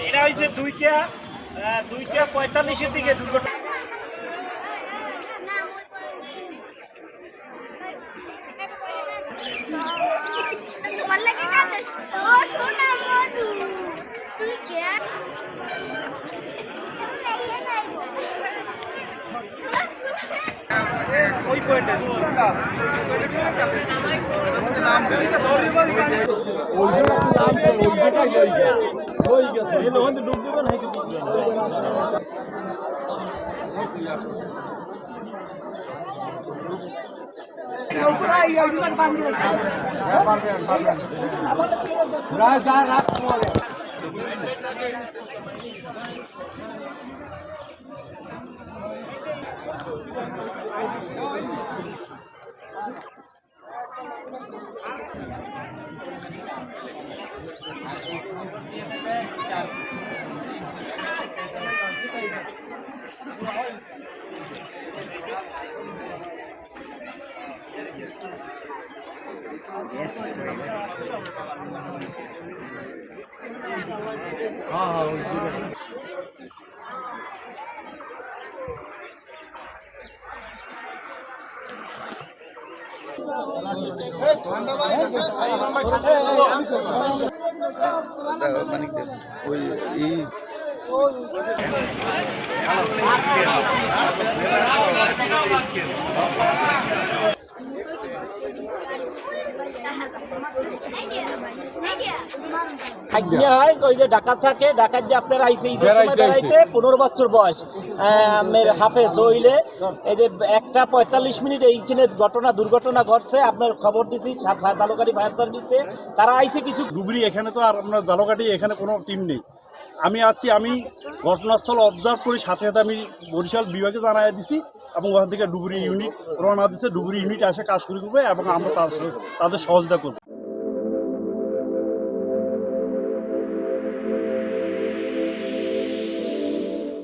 এটা হচ্ছে 2:45 দিকে দুর্ঘটনা। ওই পয়েন্টে ডুব দেবেন ওই যে ডাকাত থাকে, ডাকাত যে আপনার আইসে ঈদের সময় বেড়াইতে 15 বছর বয়স হাফেজ হইলে এই যে 1:45 এইখানে দুর্ঘটনা ঘটছে। আপনার খবর দিছি জালকাঠি ফায়ার সার্ভিসে, তারা আইসে কিছু ডুবুরি। এখানে তো আর আপনার জালকাঠি এখানে কোনো টিম নেই। আমি ঘটনাস্থল অবজার্ভ করি, সাথে সাথে আমি বরিশাল বিভাগে জানাই দিছি এবং ওখান থেকে ডুবুরি ইউনিট রওনা দিচ্ছে। ডুবুরি ইউনিট এসে কাজ শুরু করবে এবং আমরা তাদের সহযোগিতা করবো।